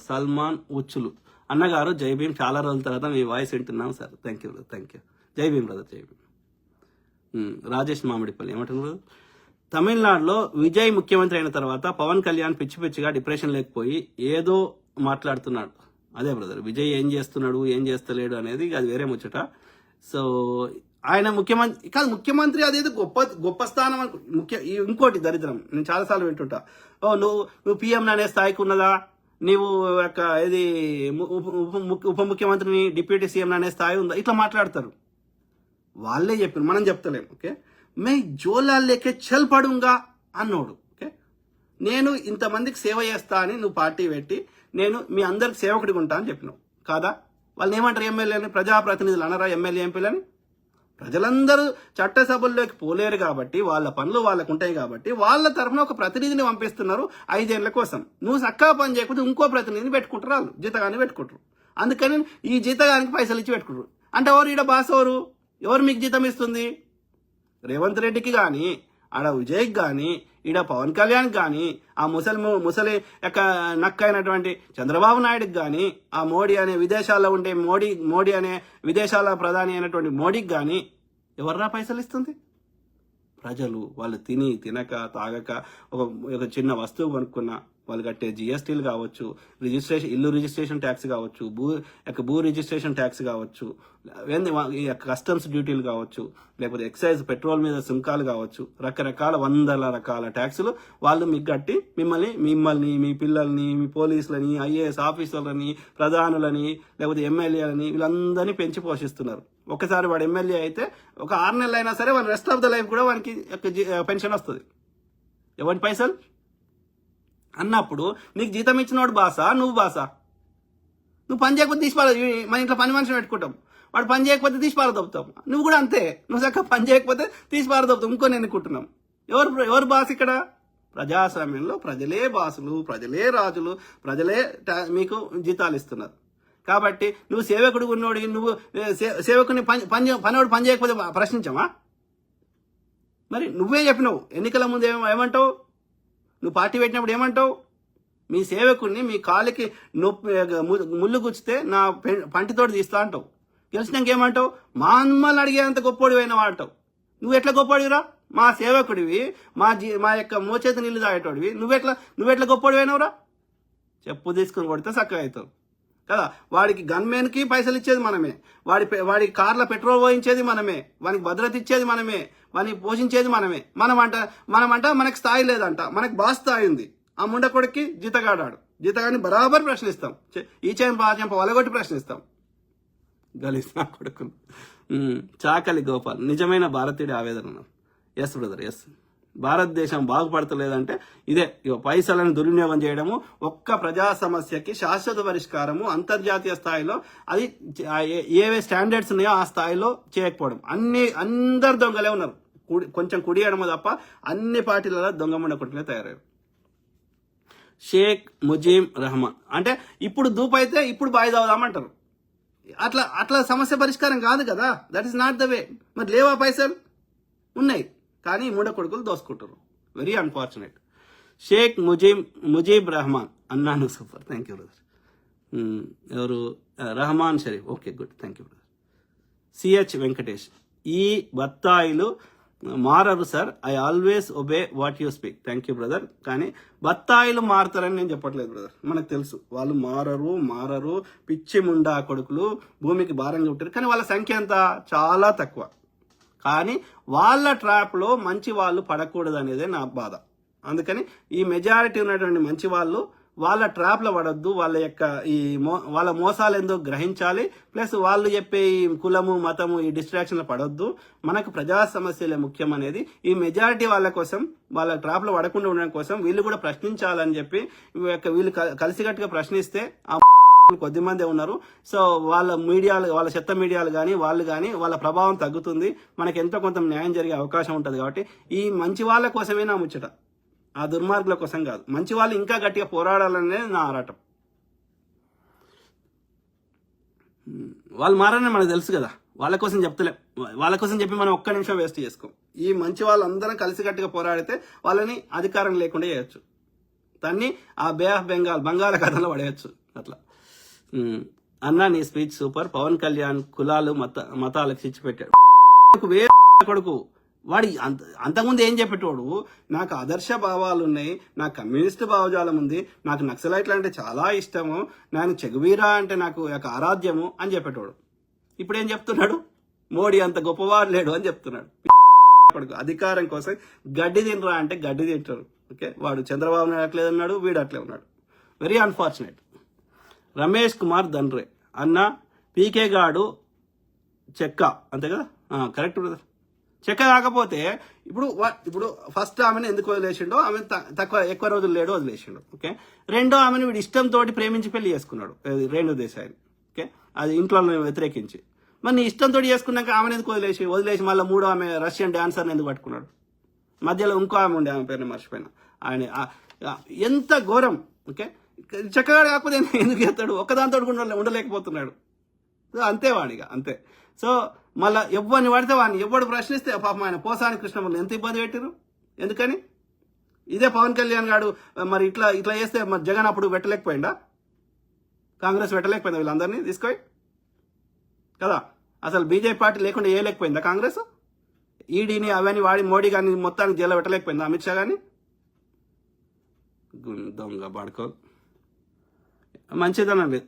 సల్మాన్ ఉచ్చులు అన్నగారు జై భీమ్. చాలా రోజుల తర్వాత మీ వాయిస్ వింటున్నాం sir. Thank you brother, thank you. జై భీమ్ బ్రదర్, జై భీమ్. రాజేష్ మామిడిపల్లి ఏమంటున్నారు? తమిళనాడులో విజయ్ ముఖ్యమంత్రి అయిన తర్వాత పవన్ కళ్యాణ్ పిచ్చి పిచ్చిగా డిప్రెషన్ లేకపోయి ఏదో మాట్లాడుతున్నాడు. అదే బ్రదర్, విజయ్ ఏం చేస్తున్నాడు ఏం చేస్తలేడు అనేది అది వేరే ముచ్చట. సో ఆయన ముఖ్యమంత్రి కాదు, ముఖ్యమంత్రి అదేదో గొప్ప గొప్ప స్థానం. ఇంకోటి దరిద్రం, నేను చాలాసార్లు వింటుంటా, ఓ నువ్వు పిఎం అనే స్థాయికి ఉన్నదా, నీవు యొక్క ఇది ఉప ముఖ్యమంత్రిని డిప్యూటీ సీఎం అనే స్థాయి ఉందా, ఇట్లా మాట్లాడతారు. వాళ్ళే చెప్పారు, మనం చెప్తలేం. ఓకే, మే జోలా లేకే చల్ పడుంగా అన్నోడు. ఓకే, నేను ఇంతమందికి సేవ చేస్తా అని నువ్వు పార్టీ పెట్టి నేను మీ అందరికి సేవకుడిగా ఉంటా అని చెప్పినావు కాదా? వాళ్ళని ఏమంటారు? ఎమ్మెల్యేని, ప్రజాప్రతినిధులు అనరా ఎమ్మెల్యే ఎంపీలని? ప్రజలందరూ చట్టసభల్లోకి పోలేరు కాబట్టి వాళ్ళ పనులు వాళ్ళకు ఉంటాయి కాబట్టి వాళ్ళ తరఫున ఒక ప్రతినిధిని పంపిస్తున్నారు 5 ఏళ్ల కోసం. నువ్వు చక్కగా పని చేయకపోతే ఇంకో ప్రతినిధిని పెట్టుకుంటారు, వాళ్ళు జీతగాన్ని పెట్టుకుంటారు. అందుకని ఈ జీతగానికి పైసలు ఇచ్చి పెట్టుకుంటారు. అంటే ఎవరు ఈడ బాస్? ఎవరు మీకు జీతం ఇస్తుంది? రేవంత్ రెడ్డికి కానీ, ఆడ విజయ్కి కానీ, ఈడ పవన్ కళ్యాణ్కి కానీ, ఆ ముసలి యొక్క నక్క అయినటువంటి చంద్రబాబు నాయుడుకి కానీ, ఆ మోడీ అనే విదేశాల్లో ఉండే మోడీ అనే విదేశాల ప్రధాని అయినటువంటి మోడీకి కానీ ఎవర్రా పైసలు ఇస్తుంది? ప్రజలు. వాళ్ళు తినక తాగక ఒక చిన్న వస్తువు కొనుక్కున్న వాళ్ళు కట్టే జిఎస్టీలు కావచ్చు, ఇల్లు రిజిస్ట్రేషన్ ట్యాక్స్ కావచ్చు, భూ రిజిస్ట్రేషన్ ట్యాక్స్ కావచ్చు, కస్టమ్స్ డ్యూటీలు కావచ్చు, లేకపోతే ఎక్సైజ్ పెట్రోల్ మీద సుంకాలు కావచ్చు, రకరకాల 100 రకాల ట్యాక్సులు వాళ్ళు మీకు కట్టి మిమ్మల్ని మీ పిల్లల్ని, మీ పోలీసులని, ఐఏఎస్ ఆఫీసర్లని, ప్రధానులని, లేకపోతే ఎమ్మెల్యేలని వీళ్ళందరినీ పెంచి పోషిస్తున్నారు. ఒకసారి వాడు ఎమ్మెల్యే అయితే ఒక 6 నెలలు అయినా సరే వాడి రెస్ట్ ఆఫ్ ద లైఫ్ కూడా వానికి పెన్షన్ వస్తుంది. ఎవరి పైసలు అన్నప్పుడు నీకు జీతం ఇచ్చినోడు బాసా, నువ్వు బాసా? నువ్వు పని చేయకపోతే తీసిపాల, మన ఇంట్లో పని మనిషిని పెట్టుకుంటాం, వాడు పని చేయకపోతే తీసిపాల దొప్పుతాం. నువ్వు కూడా అంతే, నువ్వు చక్కగా పని చేయకపోతే తీసిపాల దొప్పుతాం. ఇంకో ఎన్నుకుంటున్నాం. ఎవరు బాస్ ఇక్కడ? ప్రజాస్వామ్యంలో ప్రజలే బాసులు, ప్రజలే రాజులు, ప్రజలే మీకు జీతాలు ఇస్తున్నారు. కాబట్టి నువ్వు సేవకుడు ఉన్నోడి, నువ్వు సేవకుని పనివాడు పని చేయకపోతే ప్రశ్నించమా? మరి నువ్వే చెప్పినావు ఎన్నికల ముందు ఏమంటావు? నువ్వు పార్టీ పెట్టినప్పుడు ఏమంటావు? మీ సేవకుడిని మీ కాలికి ముళ్ళు గుచ్చితే నా పంటితోటి తీస్తా అంటావు. గెలిచినాక ఏమంటావు? మా అమ్మల్ని అడిగేంత గొప్పోడివి అయినా అంటావు. నువ్వు ఎట్లా గొప్పోడివిరా? మా సేవకుడివి, మా యొక్క మోచేతి నీళ్లు తాగేటోడివి, నువ్వెట్లా గొప్పోడివి అయినవురా? చెప్పు తీసుకుని కొడితే చక్కగా అవుతావు కదా. వాడికి గన్మెన్కి పైసలు ఇచ్చేది మనమే, వాడి కార్ల పెట్రోల్ పోయించేది మనమే, వానికి భద్రత ఇచ్చేది మనమే, వాడిని పోషించేది మనమే. మనమంట మనకు స్థాయి లేదంట, మనకు బాస్ స్థాయి ఉంది. ఆ ముండ కొడుక్కి జీతగాడిని బరాబర్ ప్రశ్నిస్తాం, ఈ చెంప వలగొట్టి ప్రశ్నిస్తాం. గలీస్నా కొడుకును. చాకలి గోపాల్, నిజమైన భారతీయుడి ఆవేదన. Yes brother, yes. భారతదేశం బాగుపడతలేదంటే ఇదే, పైసలను దుర్వినియోగం చేయడము, ఒక్క ప్రజా సమస్యకి శాశ్వత పరిష్కారము అంతర్జాతీయ స్థాయిలో అది ఏవే స్టాండర్డ్స్ ఉన్నాయో ఆ స్థాయిలో చేయకపోవడం. అందరు దొంగలే ఉన్నారు, కొంచెం కుడి ఎడమ తప్ప అన్ని పార్టీలలో దొంగ కొట్టుకునే తయారయ్యారు. షేక్ ముజీబ్ రహమాన్ అంటే ఇప్పుడు దూపైతే ఇప్పుడు బాయి దావుదామంటారు. అట్లా సమస్య పరిష్కారం కాదు కదా. That is not the way. మరి లేవా పైసలు? ఉన్నాయి, కానీ మూడ కొడుకులు దోసుకుంటారు. Very unfortunate. షేక్ ముజీబ్ రహమాన్ అన్నాను. Super, thank you brother. ఎవరు? Rahman Sharif. Okay, good, thank you brother. Ch Venkatesh, ఈ బత్తాయిలు మారరు sir, I always obey what you speak. Thank you brother. కానీ బత్తాయిలు మారుతారని నేను చెప్పట్లేదు బ్రదర్, మనకు తెలుసు వాళ్ళు మారరు. పిచ్చి ముండా కొడుకులు భూమికి భారంగా ఉంటారు, కానీ వాళ్ళ సంఖ్య ఎంత? చాలా తక్కువ. కానీ వాళ్ళ ట్రాప్లో మంచి వాళ్ళు పడకూడదు అనేదే నా బాధ. అందుకని ఈ మెజారిటీ ఉన్నటువంటి మంచి వాళ్ళు వాళ్ళ ట్రాప్లో పడొద్దు. వాళ్ళ యొక్క వాళ్ళ మోసాలు ఏందో గ్రహించాలి. ప్లస్ వాళ్ళు చెప్పే ఈ కులము మతము ఈ డిస్ట్రాక్షన్లో పడొద్దు. మనకు ప్రజా సమస్యలే ముఖ్యం అనేది ఈ మెజారిటీ వాళ్ళ కోసం, వాళ్ళ ట్రాప్లో పడకుండా ఉండడం కోసం వీళ్ళు కూడా ప్రశ్నించాలని చెప్పి వీళ్ళు కలిసికట్టుగా ప్రశ్నిస్తే కొద్దిమందే ఉన్నారు. సో వాళ్ళ మీడియాలు, వాళ్ళ చెత్త మీడియాలు కానీ వాళ్ళు కానీ వాళ్ళ ప్రభావం తగ్గుతుంది, మనకి ఎంతో కొంత న్యాయం జరిగే అవకాశం ఉంటుంది. కాబట్టి ఈ మంచి వాళ్ళ కోసమే నా ముచ్చట, ఆ దుర్మార్గుల కోసం కాదు. మంచి వాళ్ళు ఇంకా గట్టిగా పోరాడాలనేది నా ఆరాటం. వాళ్ళు మారని మనకు తెలుసు కదా, వాళ్ళ కోసం చెప్తలేం. వాళ్ళ కోసం చెప్పి మనం ఒక్క నిమిషం వేస్ట్ చేసుకోం. ఈ మంచి వాళ్ళందరం కలిసికట్టుగా పోరాడితే వాళ్ళని అధికారం లేకుండా చేయొచ్చు. తన్ని ఆ బే ఆఫ్ బెంగాల్ బంగాళాఖాతంలో పడేయచ్చు అట్లా. అన్న నీ స్పీచ్ సూపర్. పవన్ కళ్యాణ్ కులాలు మతాలకు చిచ్చు పెట్టాడు. కొడుకు వాడి అంతకుముందు ఏం చెప్పేటోడు, నాకు ఆదర్శ భావాలు ఉన్నాయి, నాకు కమ్యూనిస్ట్ భావజాలం ఉంది, నాకు నక్సలైట్లు అంటే చాలా ఇష్టము, నేను చెగువీరా అంటే నాకు ఆరాధ్యము అని చెప్పేటోడు. ఇప్పుడు ఏం చెప్తున్నాడు, మోడీ అంత గొప్పవాడు లేడు అని చెప్తున్నాడు. కొడుకు అధికారం కోసం గడ్డి తినరా అంటే గడ్డి తింటారు. ఓకే, వాడు చంద్రబాబు నాయుడు అట్లే ఉన్నాడు, వీడు అట్లే ఉన్నాడు. Very unfortunate. రమేష్ కుమార్ దండ్రే అన్న పీకే గాడు చెక్క, అంతే కదా, కరెక్ట్ బ్రదర్. చెక్క కాకపోతే ఇప్పుడు ఫస్ట్ ఆమెను ఎందుకు వదిలేసిండో, ఆమె ఎక్కువ రోజులు లేడో వదిలేసిండు. ఓకే, రెండో ఆమెను వీడు ఇష్టంతో ప్రేమించి పెళ్లి చేసుకున్నాడు, రేణు దేశాయిని. ఓకే, అది ఇంట్లో వ్యతిరేకించి. మరి నీ ఇష్టంతో చేసుకున్నాక ఆమెను ఎందుకు వదిలేసి మళ్ళీ మూడో ఆమె రష్యన్ డాన్సర్ని ఎందుకు పట్టుకున్నాడు? మధ్యలో ఇంకో ఆమె ఉండే, ఆమె పేరుని మర్చిపోయినా. ఆయన ఎంత ఘోరం. ఓకే, చక్కగా కాకపోతే ఎందుకు చేస్తాడు? ఒక్కదాంతో ఉండలేకపోతున్నాడు. అంతే వాడిగా, అంతే. సో మళ్ళీ ఎవరిని పడితే వాడిని ఎవడు ప్రశ్నిస్తే పాపం ఆయన పోసాని కృష్ణమూర్తి ఎంత ఇబ్బంది పెట్టారు. ఎందుకని? ఇదే పవన్ కళ్యాణ్ గారు మరి ఇట్లా చేస్తే మరి జగన్ అప్పుడు పెట్టలేకపోయిందా? కాంగ్రెస్ పెట్టలేకపోయిందా వీళ్ళందరినీ తీసుకొని కదా? అసలు బీజేపీ పార్టీ లేకుండా వేయలేకపోయిందా కాంగ్రెస్? ఈడీని అవన్నీ వాడి మోడీ కానీ మొత్తానికి జైల్లో పెట్టలేకపోయిందా అమిత్ షా కానీ? దొంగ బాడుకో. మంచిదనం లేదు.